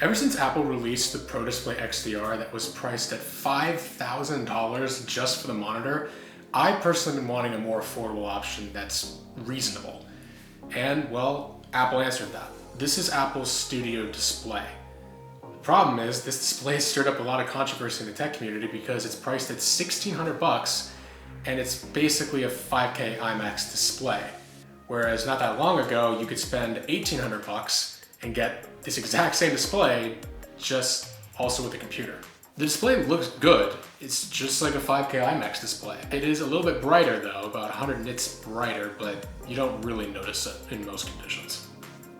Ever since Apple released the Pro Display XDR that was priced at $5,000 just for the monitor, I personally been wanting a more affordable option that's reasonable. And well, Apple answered that. This is Apple's Studio Display. The problem is this display stirred up a lot of controversy in the tech community because it's priced at $1,600 and it's basically a 5K IMAX display. Whereas not that long ago, you could spend $1,800 and get this exact same display, just also with a computer. The display looks good. It's just like a 5K IMAX display. It is a little bit brighter though, about 100 nits brighter, but you don't really notice it in most conditions.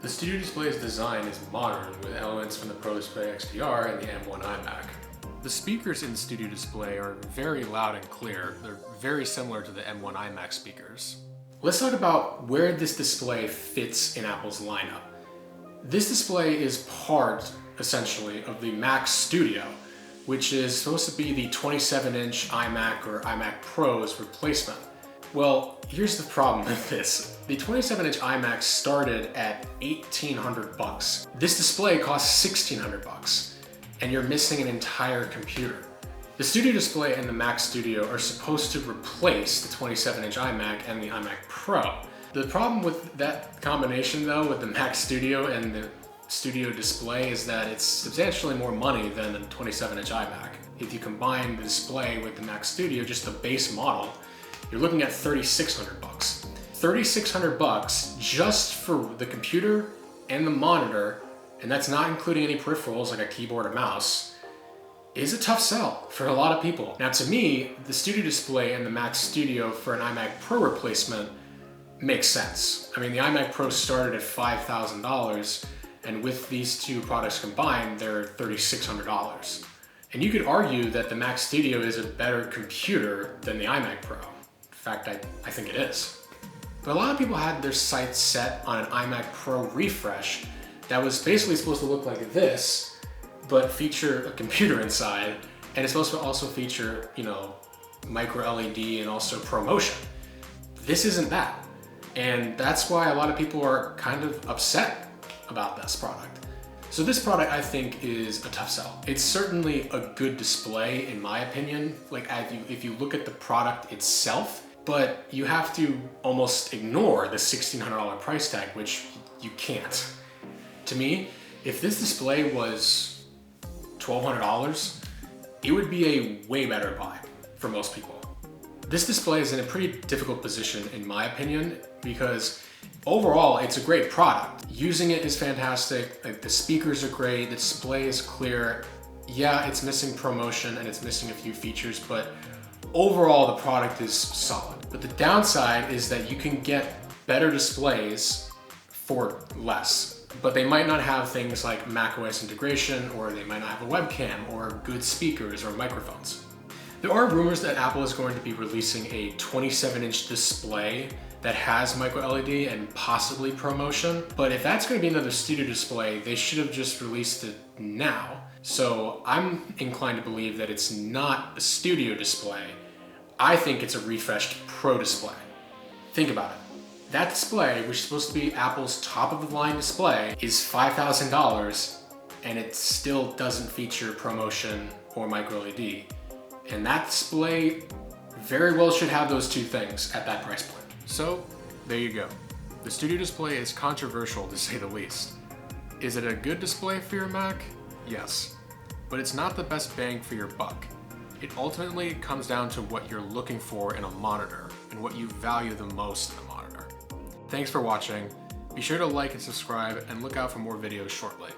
The Studio Display's design is modern with elements from the Pro Display XDR and the M1 iMac. The speakers in Studio Display are very loud and clear. They're very similar to the M1 iMac speakers. Let's talk about where this display fits in Apple's lineup. This display is part, essentially, of the Mac Studio, which is supposed to be the 27-inch iMac or iMac Pro's replacement. Well, here's the problem with this. The 27-inch iMac started at $1,800. This display costs $1,600, and you're missing an entire computer. The Studio Display and the Mac Studio are supposed to replace the 27-inch iMac and the iMac Pro. The problem with that combination though, with the Mac Studio and the Studio Display, is that it's substantially more money than the 27-inch iMac. If you combine the display with the Mac Studio, just the base model, you're looking at $3,600. $3,600 just for the computer and the monitor, and that's not including any peripherals like a keyboard or mouse, is a tough sell for a lot of people. Now to me, the Studio Display and the Mac Studio for an iMac Pro replacement makes sense. I mean, the iMac Pro started at $5,000, and with these two products combined, they're $3,600. And you could argue that the Mac Studio is a better computer than the iMac Pro. In fact, I think it is. But a lot of people had their sights set on an iMac Pro refresh that was basically supposed to look like this, but feature a computer inside, and it's supposed to also feature, micro LED and also ProMotion. This isn't that. And that's why a lot of people are kind of upset about this product. So this product, I think, is a tough sell. It's certainly a good display, in my opinion, if you look at the product itself, but you have to almost ignore the $1,600 price tag, which you can't. To me, if this display was $1,200, it would be a way better buy for most people. This display is in a pretty difficult position, in my opinion, because overall, it's a great product. Using it is fantastic. The speakers are great. The display is clear. Yeah, it's missing ProMotion and it's missing a few features, but overall, the product is solid. But the downside is that you can get better displays for less, but they might not have things like macOS integration, or they might not have a webcam, or good speakers or microphones. There are rumors that Apple is going to be releasing a 27-inch display that has micro LED and possibly ProMotion, but if that's going to be another Studio Display, they should have just released it now. So I'm inclined to believe that it's not a Studio Display. I think it's a refreshed Pro Display. Think about it. That display, which is supposed to be Apple's top-of-the-line display, is $5,000, and it still doesn't feature ProMotion or micro LED. And that display very well should have those two things at that price point. So, there you go. The Studio Display is controversial, to say the least. Is it a good display for your Mac? Yes. But it's not the best bang for your buck. It ultimately comes down to what you're looking for in a monitor and what you value the most in a monitor. Thanks for watching. Be sure to like and subscribe and look out for more videos shortly.